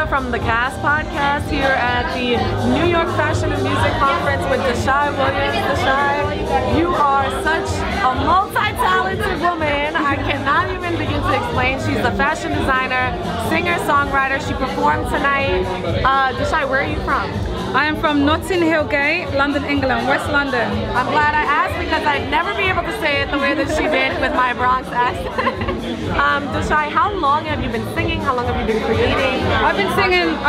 From the Cast podcast here at the New York Fashion and Music Conference with Deshae Williams. Deshae, you are such a multi-talented woman. I cannot even begin to explain. She's a fashion designer, singer, songwriter. She performed tonight. Deshae, where are you from? I am from Notting Hill Gate, London, England, West London. I'm glad I asked because I'd never be able to say it the way that she did with my Bronx accent. Deshae, how long have you been singing? How long have you been creating? I've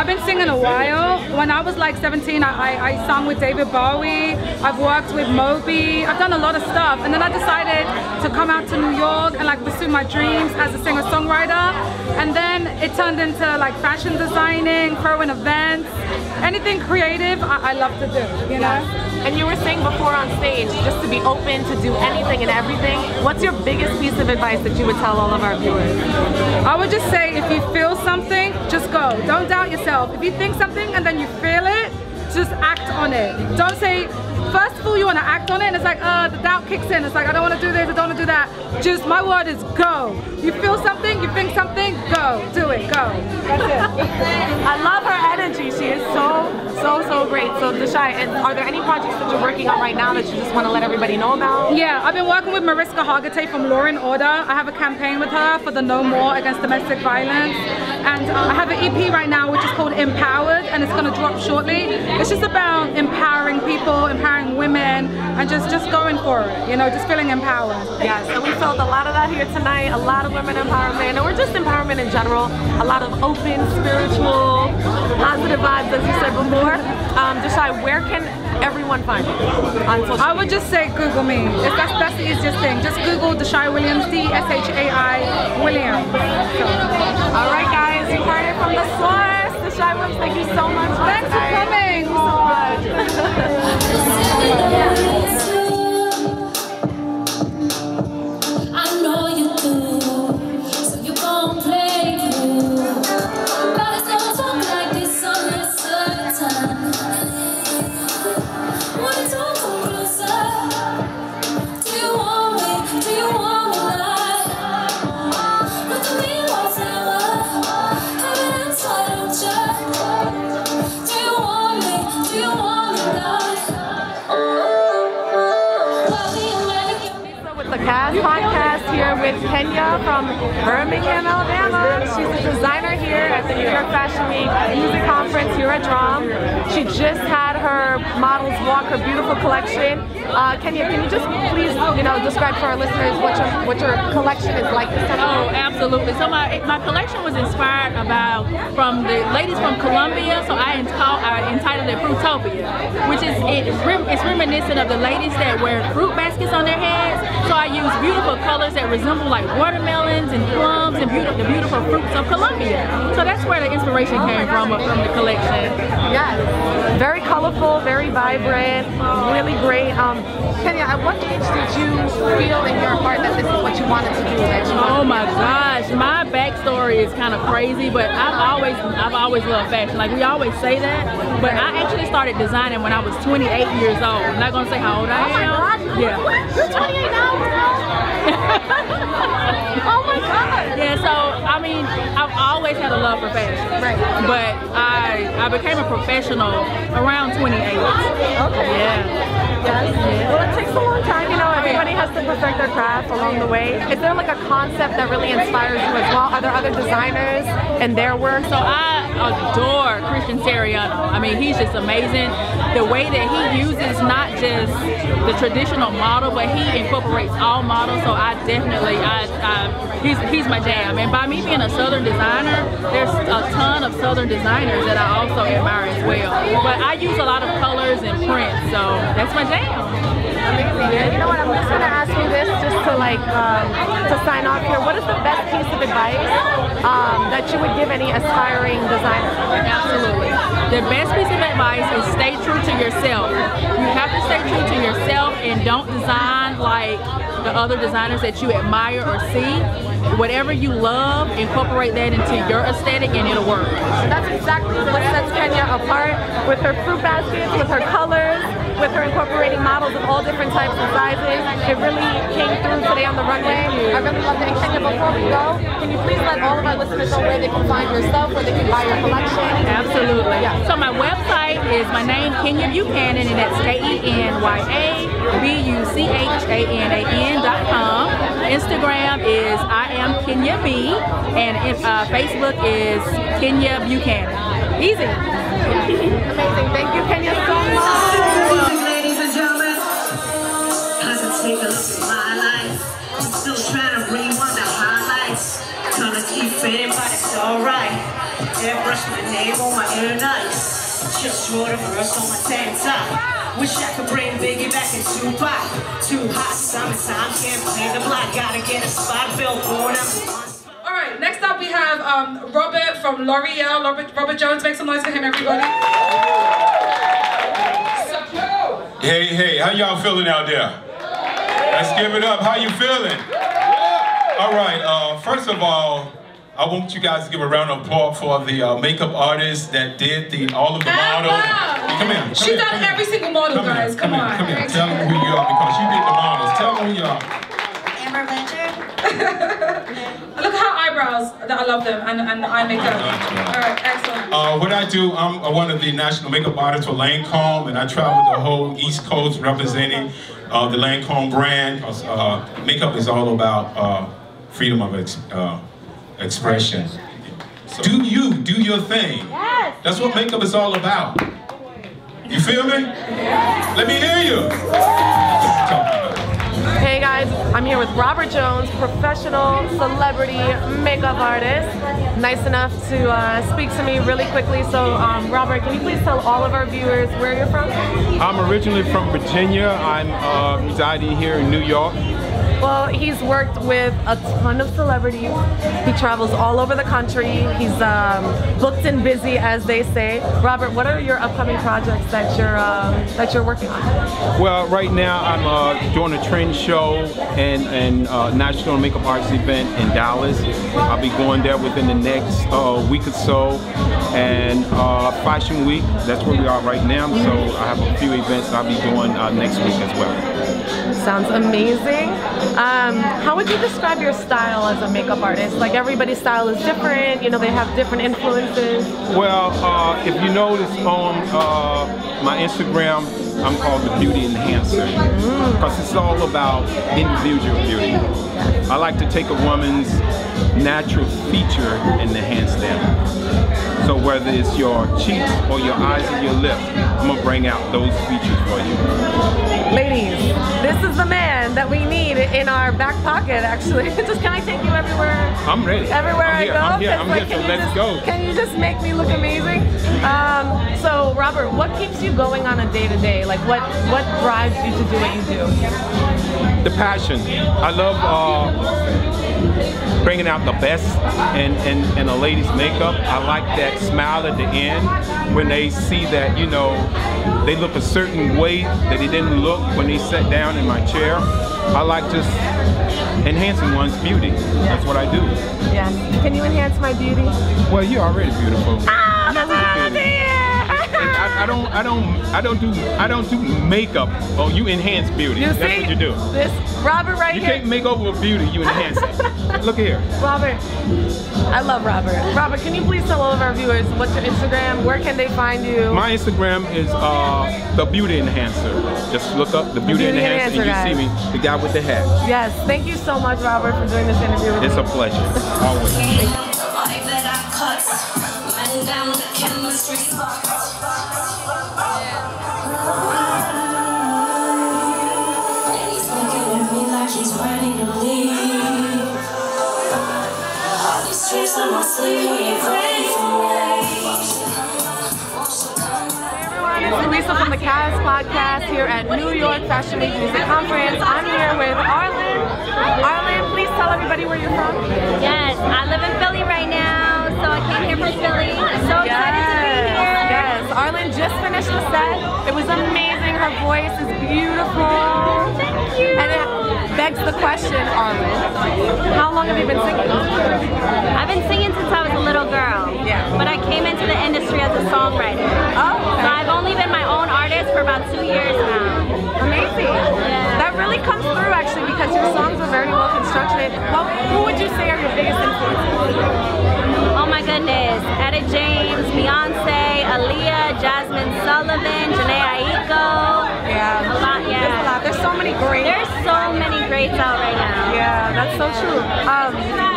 been singing a while. When I was like 17, I sang with David Bowie. I've worked with Moby. I've done a lot of stuff. And then I decided to come out to New York and like pursue my dreams as a singer-songwriter. And then it turned into like fashion designing, throwing events, anything creative I love to do, you know? And you were saying before on stage, just to be open to do anything and everything. What's your biggest piece of advice that you would tell all of our viewers? I would just say if you feel something, just go. Don't doubt yourself. If you think something and then you feel it, just act on it. Don't say, first of all you want to act on it and it's like, the doubt kicks in. It's like, I don't want to do this, I don't want to do that. Just, my word is go. You feel something, you think something, go. Do it, go. That's it. I love her energy. She is so great. So Deshae, are there any projects that you're working on right now that you just want to let everybody know about? Yeah, I've been working with Mariska Hargitay from Law & Order. I have a campaign with her for the No More Against Domestic Violence. And I have an EP right now which is called Empowered, and it's going to drop shortly. It's just about empowering people, empowering women, and just going for it, you know, just feeling empowered. Yes, and we felt a lot of that here tonight, a lot of women empowerment, or just empowerment in general, a lot of open, spiritual, positive vibes, as you said before. Deshae, where can everyone find you on social media? I would just say Google me. That's the easiest thing. Just Google Deshae Williams, D-S-H-A-I Williams. All right, guys, you heard it from the source. Deshae Williams, thank you so much. Thanks for coming. Thank you so much. Podcast here with Kenya from Birmingham, Alabama. She's a designer here at the New York Fashion Week Music Conference here at Drum. She just had her models walk her beautiful collection. Kenya, can you just please, describe for our listeners what your collection is like this time? Oh, absolutely. So my collection was inspired from the ladies from Colombia. So I entitled it Fruitopia, which is it's reminiscent of the ladies that wear fruit baskets on their heads. So I use beautiful colors that resemble like watermelons and plums and the beautiful fruits of Colombia. So that's where the inspiration came from the collection. Yes, very colorful, very vibrant, really great. Kenya, at what age did you feel in your heart that this is what you wanted to do? Oh my gosh, my backstory is kind of crazy, but I've always loved fashion. Like we always say that, but I actually started designing when I was 28 years old. I'm not gonna say how old I am. Oh my God, yeah. You're 28 now, girl. Oh my God. Yeah, so I mean, I've always had a love for fashion. Right. But I became a professional around 28. Okay. Yeah. Yes. Well, it takes a long time, everybody has to perfect their craft along the way. Is there like a concept that really inspires you as well? Are there other designers and their work? So adore Christian Siriano. I mean, he's just amazing. The way that he uses not just the traditional model, but he incorporates all models. So I definitely, he's my jam. And by me being a Southern designer, there's a ton of Southern designers that I also admire as well. But I use a lot of colors and prints, so that's my jam. Amazing. You know what? I'm just gonna ask you this, just to like to sign off here. What is the best piece of advice that you would give any aspiring designer? Absolutely. The best piece of advice is stay true to yourself. You have to stay true to yourself and don't design like the other designers that you admire or see. Whatever you love, incorporate that into your aesthetic and it'll work. That's exactly what sets Kenya apart, with her fruit baskets, with her colors, with her incorporating models of all different types and sizes. It really came through today on the runway. I really love it. And Kenya, before we go, can you please let all of our listeners know where they can find your stuff, where they can buy your collection? Absolutely. Yeah. So my website is my name, Kenya Buchanan, and that's KenyaBuchanan.com. Instagram is I am Kenya B, and Facebook is Kenya Buchanan. Easy. Amazing. Thank you, Kenya, so much. Ladies and gentlemen, as I take a look at my life, I'm still trying to rewind the highlights. Trying to keep fitting, but it's alright. Airbrush my name on my inner nights. Just wrote a verse on my tank top. Wish I could bring Biggie back in Tupac. Too hot, summertime, can't play the block. Gotta get a spot, billboard. Alright, next up we have Robert from L'Oreal. Robert Jones, make some noise for him, everybody. Hey, how y'all feeling out there? Let's give it up. How you feeling? All right, first of all, I want you guys to give a round of applause for the makeup artist that did all of the models. Come here. She done every single model, guys. Come on. Come here. Tell them who you are, because you did the models. Tell them who you are. Amber Blanchard. Look at her eyebrows. I love them, and the eye makeup. All right, excellent. What I do, I'm one of the national makeup artists for Lancome, and I travel the whole East Coast representing the Lancome brand. Makeup is all about freedom of expression. So do your thing. Yes. That's what makeup is all about. You feel me? Let me hear you. Hey guys, I'm here with Robert Jones, professional celebrity makeup artist. Nice enough to speak to me really quickly. So Robert, can you please tell all of our viewers where you're from? I'm originally from Virginia. I'm residing here in New York. Well, he's worked with a ton of celebrities. He travels all over the country. He's booked and busy, as they say. Robert, what are your upcoming projects that you're working on? Well, right now I'm doing a trend show and National Makeup Arts event in Dallas. I'll be going there within the next week or so. And Fashion Week, that's where we are right now. So I have a few events I'll be doing next week as well. Sounds amazing. How would you describe your style as a makeup artist? Like, everybody's style is different, you know, they have different influences. Well, if you notice on my Instagram, I'm called the Beauty Enhancer, because it's all about individual beauty. I like to take a woman's natural feature and enhance them. So whether it's your cheeks or your eyes or your lips, I'm gonna bring out those features for you. Ladies, this is the man that we need in our back pocket, actually. Just, can I take you everywhere? I'm ready. Everywhere I go? I'm here, so let's go. Can you just make me look amazing? So Robert, what keeps you going on a day-to-day? Like, what drives you to do what you do? The passion. I love bringing out the best in a lady's makeup. I like that smile at the end when they see that, you know, they look a certain way that they didn't look when they sat down in my chair. I like just enhancing one's beauty. That's what I do. Yes. Can you enhance my beauty? Well, you're already beautiful. Ah, that's what I I don't do makeup. Oh, you enhance beauty. You That's see, what you do. This Robert right you here. You can't make over beauty, you enhance it. Look here. Robert, I love Robert. Robert, can you please tell all of our viewers what's your Instagram? Where can they find you? My Instagram is the Beauty Enhancer. Just look up the Beauty Enhancer and you see me, the guy with the hat. Yes, thank you so much, Robert, for doing this interview with me. It's a pleasure, always. holding down the chemistry spot. And he's looking at me like he's ready to leave. All these tricks on my sleeve, he ain't ready for me. It's Lisa from the Cast Podcast here at New York Fashion Week Music Conference. I'm here with Arlen. Arlen, please tell everybody where you're from. Yes, I live in Philly right now, so I came here from Philly. So excited to be here. Yes, Arlen just finished the set. It was amazing. Her voice is beautiful. Thank you. And it begs the question, Arlen, how long have you been singing? I've been singing since I was a little girl. Yeah. But I came into the industry as a songwriter. Oh, okay. So I've only been my own artist for about 2 years now. Amazing. Yeah. That really comes through actually because your songs are very well constructed. Well, who would you say are your biggest influences? Oh my goodness. Etta James, Beyonce, Aaliyah, Jasmine Sullivan, Janae Aiko. Yeah. A lot, yeah. There's a lot. There's so many great. There's so many greats out right now. Yeah, that's so true.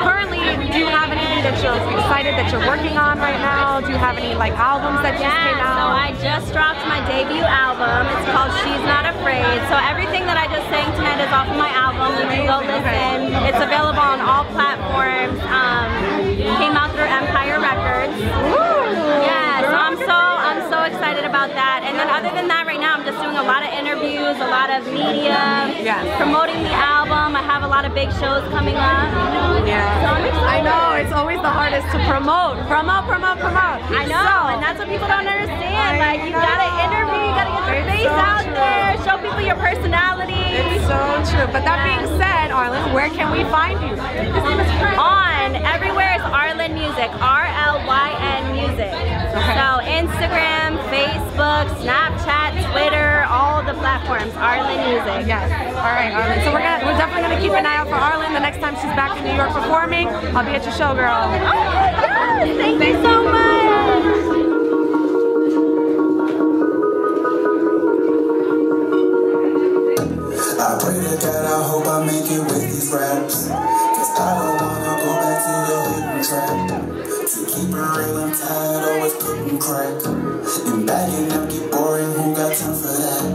Currently, do you have anything that you're excited that you're working on right now? Do you have any like albums that just came out? So I just dropped my debut album. It's called She's Not Afraid. So everything that I just sang tonight is off of my album. You can go listen. It's available on all platforms. Came out through Empire Records. Yeah, so I'm so excited about that. And then other than that, right now I'm just doing a lot of interviews, a lot of media, promoting the album. I have a lot of big shows coming up. Yeah. So I'm excited. I know, it's always the hardest to promote. Promote. I know, and that's what people don't understand. Like, you gotta interview, you gotta get your face out there, show people your personality. It's so true. But that being said, Arlen, where can we find you? On everywhere is Arlen Music, R-L-Y-N Music. Okay. So Instagram, Facebook, Snapchat, Twitter, all the platforms, Arlen Music. Yes. All right, Arlen. So we're definitely gonna keep an eye out for Arlen the next time she's back in New York performing. I'll be at your show, girl. Oh my God! Thank you so much. I pray to God, I hope I make it with these raps. Cause I don't wanna go back to the hood and trap. To keep it real, I'm tired, always putting crack. And bagging up get boring, who got time for that?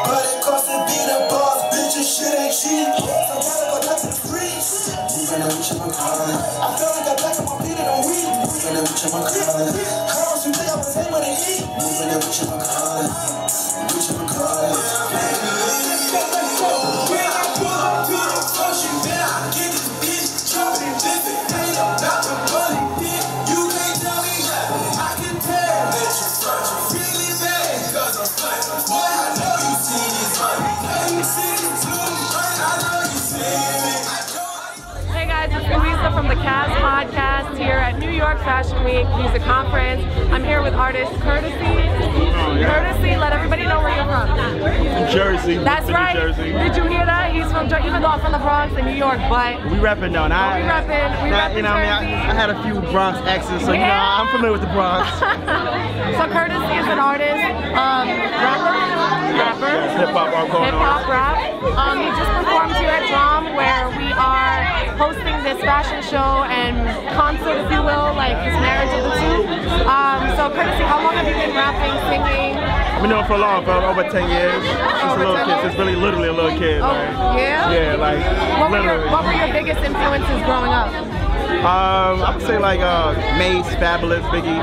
But it costs to be the boss, bitch, this shit ain't cheap. So gotta go back to the streets. Moving up, reaching my calling. I feel like I back on my feet in a week. Moving up, reaching my calling. How else you think I was able to eat? Moving up, reaching my calling. Reaching my calling. Hey guys, it's Lisa from the Cast Podcast here at New York Fashion Week Music Conference. I'm here with artist Courtesy. Courtesy, let everybody know where you're from. New Jersey. That's right. New Jersey. Did you hear that? He's from Jersey, even though I'm from the Bronx in New York, but We repping though. Now, we repping you know, I had a few Bronx exes, so you know, I'm familiar with the Bronx. So Courtesy is an artist, rapper, hip-hop rap. He just performed here at Drum, where we are hosting this fashion show and concert, if you will, like his marriage of the two. So Courtesy, how long have you been rapping, singing? I've been doing it for over 10 years. Since a little kid, since really literally a little kid. Oh, like, yeah? Yeah, like literally. What were your biggest influences growing up? I would say like Mace, Fabulous, Biggie,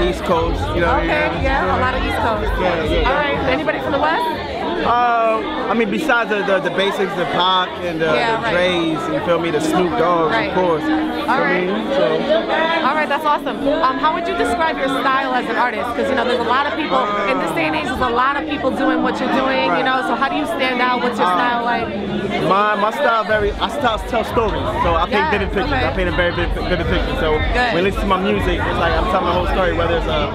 East Coast. You know. Okay, yeah, a lot of East Coast. Yeah. All right, anybody from the West? I mean, besides the basics, the Pac and the Dre's, you feel me, the Snoop Dogg's, of course. All right. All right, that's awesome. How would you describe your style as an artist? Because, you know, there's a lot of people, in this day and age, there's a lot of people doing what you're doing, you know, so how do you stand out? What's your style like? My style I tell stories, so I paint vivid pictures. I paint a very vivid picture. So when you listen to my music, it's like I'm telling the whole story, whether it's a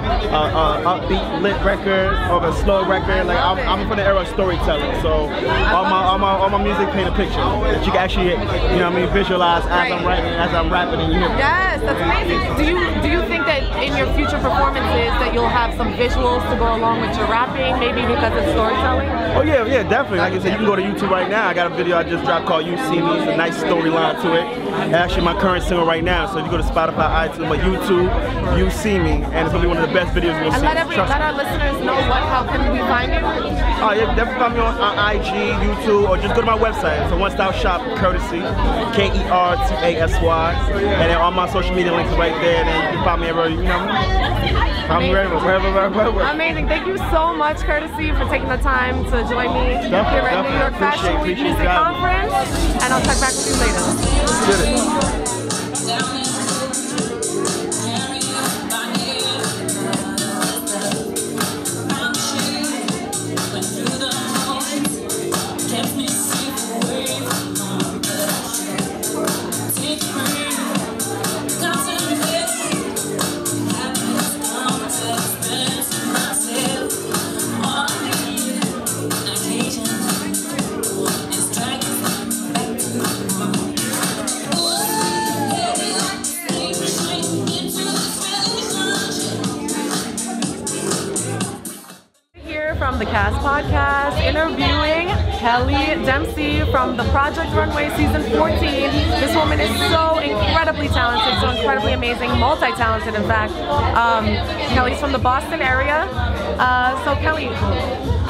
upbeat lit record or a slow record. Like I'm from the era of storytelling, so So all my music paint a picture that you can actually, you know what I mean, visualize as I'm writing, as I'm rapping, and you hear me. Yes, that's amazing. Do you think that in your future performances that you'll have some visuals to go along with your rapping, maybe because of storytelling? Oh yeah, definitely. Like I said, you can go to YouTube right now. I got a video I just dropped called You See Me. It's a nice storyline to it. Actually, my current single right now. So if you go to Spotify, iTunes, but YouTube, You See Me, and it's gonna be one of the best videos you'll see. And let our listeners know how can we find you? Oh yeah, definitely find me on IG, YouTube, or just go to my website. It's a one-stop shop, Courtesy, Kertasy, and then all my social media links right there. And then you can find me everywhere, you know. Wherever. Amazing. Thank you so much, Courtesy, for taking the time to join me here at New York Fashion Week Music Conference. And I'll check back with you later. Let's get it. From the Cast Podcast, interviewing Kelly Dempsey from the Project Runway Season 14. This woman is so incredibly talented, so incredibly amazing, multi-talented in fact. Kelly's from the Boston area. So Kelly,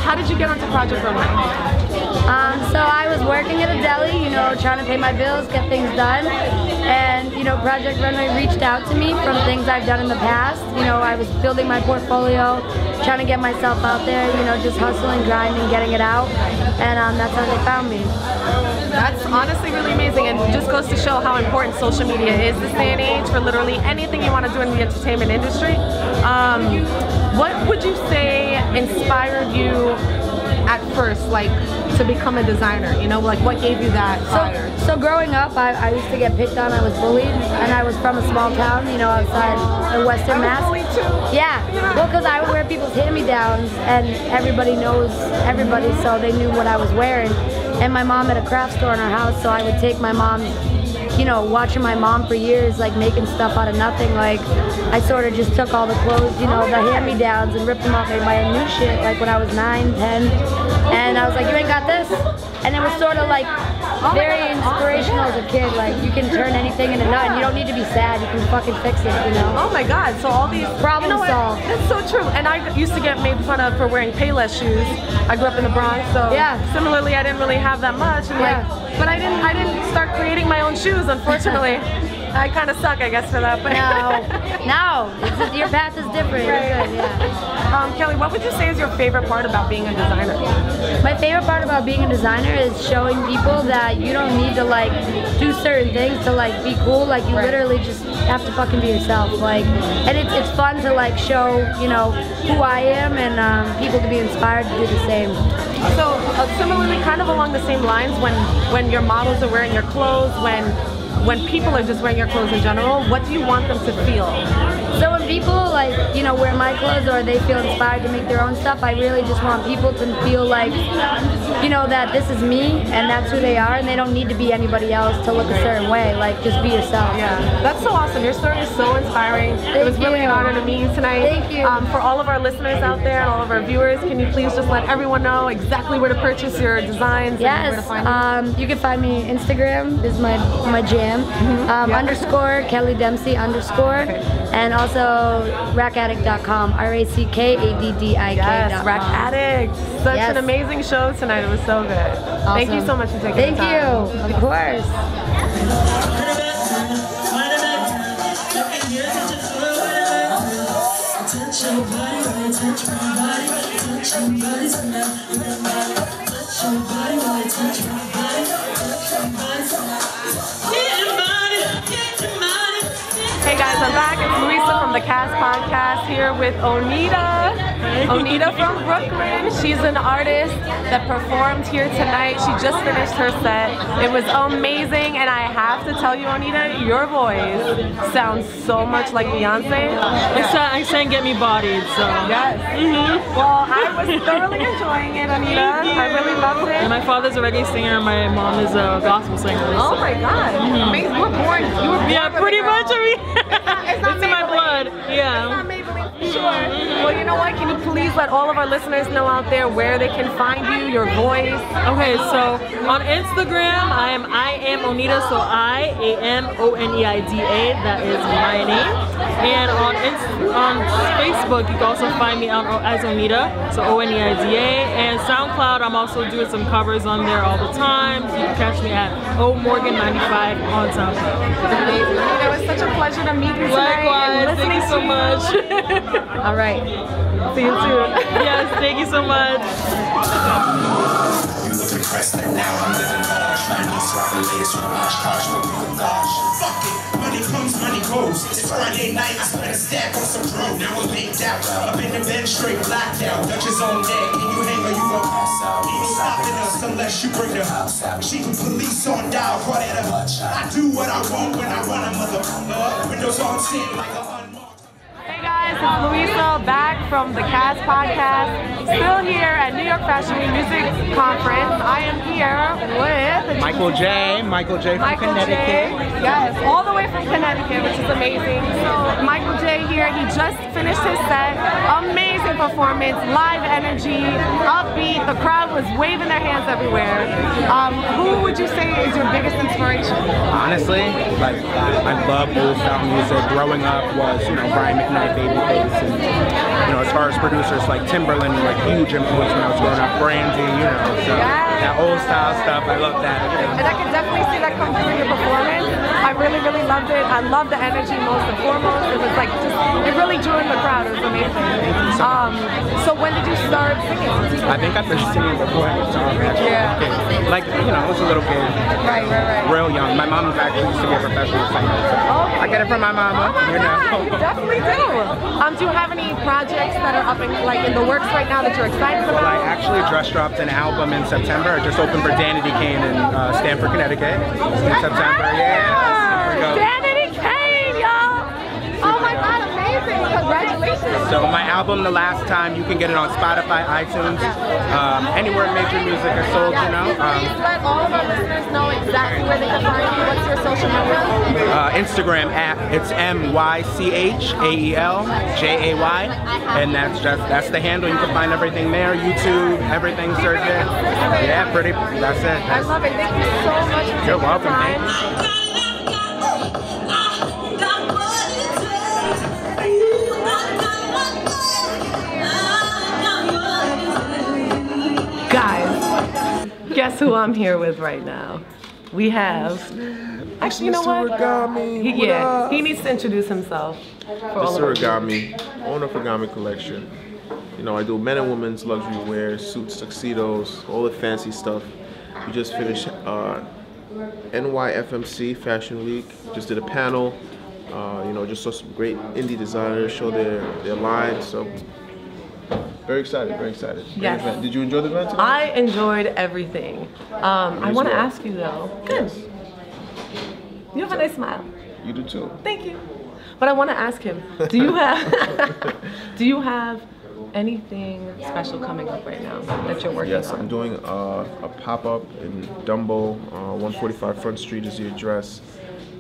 how did you get onto Project Runway? So I was working at a deli, you know, trying to pay my bills, get things done, and you know, Project Runway reached out to me from things I've done in the past. You know, I was building my portfolio, trying to get myself out there, you know, just hustling, grinding, getting it out, and that's how they found me. That's honestly really amazing, and just goes to show how important social media is this day and age for literally anything you want to do in the entertainment industry. What would you say inspired you at first, like, to become a designer? You know, like, what gave you that fire? So growing up, I used to get picked on. I was bullied, and I was from a small town, you know, outside the Western Mass. I was bullied too. Yeah, well, because I would wear people's hand-me-downs, and everybody knows everybody, so they knew what I was wearing. And my mom had a craft store in our house, so I would take my mom, you know, watching my mom for years, like making stuff out of nothing. Like, I sort of just took all the clothes, you know, the hand-me-downs, and ripped them off, made my own new shit, like when I was 9, 10. And I was like, you ain't got this? And it was sort of like very inspirational as a kid. Like, you can turn anything into nothing. You don't need to be sad. You can fucking fix it, you know? Oh my God, so all these problem solved. That's so true. And I used to get made fun of for wearing Payless shoes. I grew up in the Bronx, so similarly, I didn't really have that much. And but I didn't start creating my own shoes, unfortunately. I kind of suck, I guess, for that. But no, your path is different. Right. Good, yeah. Kelly, what would you say is your favorite part about being a designer? My favorite part about being a designer is showing people that you don't need to like do certain things to like be cool. Like, you literally just have to fucking be yourself. Like, and it's fun to like show, you know, who I am, and people to be inspired to do the same. So similarly, kind of along the same lines, when your models are wearing your clothes, when people are just wearing your clothes in general, what do you want them to feel? So when people, like, you know, wear my clothes or they feel inspired to make their own stuff, I really just want people to feel like, you know, that this is me and that's who they are, and they don't need to be anybody else to look a certain way. Like, just be yourself. Yeah, that's so awesome. Your story is so inspiring. It was really an honor to meet you tonight. Thank you. For all of our listeners out there and all of our viewers, can you please just let everyone know exactly where to purchase your designs? Yes, and where to find you? You can find me Instagram. This is my jam. Underscore Kelly Dempsey underscore, and also rackaddict.com, RACKADDIK.com. Yes, Rack Addict. Such an amazing show tonight. It was so good. Awesome. Thank you so much for taking the time. Thank you. Of course. Hey guys, I'm back. It's Louisa from the Cast Podcast here with Onita. Onita from Brooklyn. She's an artist that performed here tonight. She just finished her set. It was amazing, and I have to tell you, Onita, your voice sounds so much like Beyonce. I sang Get Me Bodied, so. Yes. Well, I was thoroughly enjoying it, Onita. I really loved it. my father's a reggae singer and my mom is a gospel singer. Oh my God. Amazing. You were born yeah, pretty much. I mean, it's not in my blood. Yeah. It's not Maybelline. Sure. Well, you know what? Can you please let all of our listeners know out there where they can find you, your voice? Okay, so on Instagram, I am Onida, so IAMONEIDA. That is my name. And on Facebook, you can also find me as Onida, so ONEIDA. And SoundCloud, I'm also doing some covers on there all the time. So you can catch me at OMorgan95 on SoundCloud. Amazing. It was such a pleasure to meet you tonight. Likewise, thank you so much. All right. See you soon. Yes, thank you so much. You look impressed that now I'm living large. Money swap the latest from Osh Kosh for real gosh. Fuck it, money comes, money goes. It's Friday night, I spent a stack on some pro. Now I'm baked out, up in the bed straight blacked out. Dutch is on deck, can you hang or you gon' pass out? Ain't no stopping us unless you bring the house out. She can police on dial, call that a hutch. I do what I want when I run a motherfucker. Windows on 10 like a Hey guys, it's Louisa back from the Cast Podcast. Still here at New York Fashion Week Music Conference. I am here with Michael J. from Connecticut. Yes, all the way from Connecticut, which is amazing. So Michael J here, he just finished his set. Amazing performance, live energy, upbeat. The crowd was waving their hands everywhere. Who would you say is your biggest inspiration? Honestly, like I love old style music. Growing up was, Brian McKnight, BEBless, and as far as producers like Timberland, like huge influence when I was growing up. Brandy, so that old style stuff, I love that. And I can definitely see that come through in your performance. I really, really loved it. I love the energy most and foremost. It was like it really drew in the crowd. It was amazing. So when did you start singing? I think I've been singing before I was actually. Yeah. Like, I was a little kid. Right. Real young. My mom actually used to be a professional singer. So I get it from my mama, You definitely do. Do you have any projects that are up in the works right now that you're excited about? Well, I actually just dropped an album in September. I just opened for Danity Kane in Stamford, Connecticut in September. Yeah. Danity Kane, y'all! Oh my God, amazing! Congratulations! So my album, The Last Time, you can get it on Spotify, iTunes, anywhere major music is sold, Please let all of our listeners know exactly where they can find you. What's your social media? Instagram it's MyChaelJay, and that's the handle. You can find everything there. YouTube, everything, search it. Yeah, that's it. I love it. Thank you so much for You're welcome. taking the time. Guys, guess who I'm here with right now? We have, actually, you know what? He needs to introduce himself. Mr. Regami, owner of Regami Collection. I do men and women's luxury wear, suits, tuxedos, all the fancy stuff. We just finished NYFW Fashion Week. Just did a panel. Just saw some great indie designers show their line. So very excited, very excited. Yes. Did you enjoy the event today? I enjoyed everything. I want to ask you though. Good. You have a nice smile. You do too. Thank you. But I want to ask him, do you have anything special coming up right now that you're working on? Yes, I'm doing a pop-up in Dumbo, 145 Front Street is the address.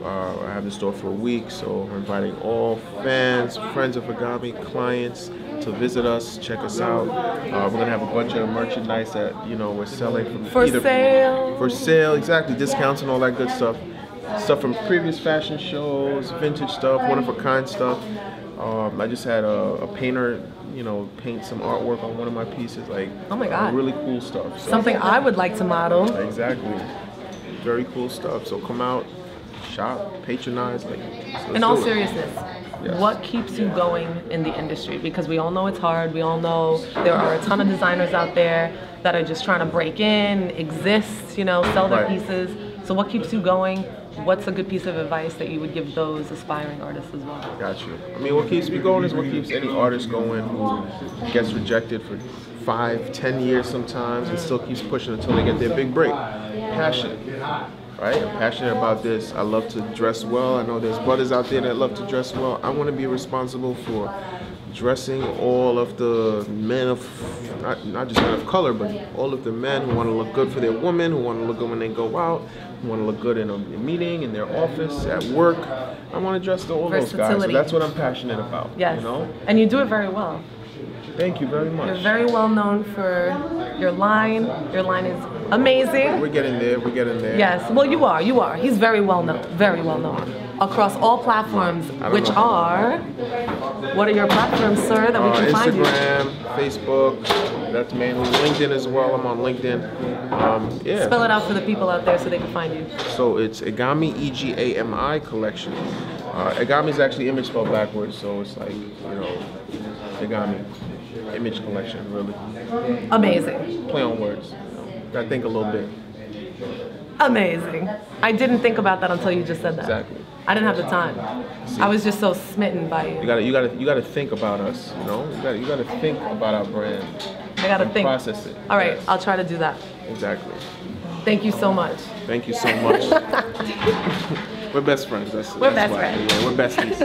I have the store for a week, so we're inviting all fans, friends of Regami, clients to visit us, check us out. We're gonna have a bunch of merchandise that we're selling for sale. For sale, exactly, discounts and all that good stuff. Stuff from previous fashion shows, vintage stuff, one-of-a-kind stuff. I just had a painter, paint some artwork on one of my pieces. Oh my God, really cool stuff. So, something I would like to model. Exactly, very cool stuff. So come out, shop, patronize. In all seriousness, yes. What keeps you going in the industry? Because we all know it's hard. We all know there are a ton of designers out there that are just trying to break in, exist, sell their pieces. So what keeps you going? What's a good piece of advice that you would give those aspiring artists as well? Got you. What keeps me going is what keeps any artist going who gets rejected for 5, 10 years sometimes and still keeps pushing until they get their big break. Passion. Right? I'm passionate about this. I love to dress well. I know there's brothers out there that love to dress well. I want to be responsible for dressing all of the men of, not just men of color, but all of the men who want to look good for their woman, who want to look good when they go out, who want to look good in a meeting, in their office, at work. I want to dress to all those guys. So that's what I'm passionate about. Yes. You know? And you do it very well. Thank you very much. You're very well known for your line. Your line is amazing. We're getting there. We're getting there. Yes. Well, you are. You are. He's very well known. Very well known across all platforms, which are. What are your platforms, sir, that we can find you? Instagram, Facebook. That's mainly LinkedIn as well. I'm on LinkedIn. Yeah. Spell it out for the people out there so they can find you. So it's Egami, E-G-A-M-I collection. Egami is actually image spelled backwards, so it's like, you know, Egami. Image collection, really. Amazing. Play on words. You know. Gotta think a little bit. Amazing. I didn't think about that until you just said that. Exactly. I didn't have the time. See, I was just so smitten by you. You gotta think about us. You know, you gotta think about our brand. I gotta think. Process it. All right, I'll try to do that. Exactly. Thank you so much. Thank you so much. We're best friends. We're best friends. Yeah, we're besties.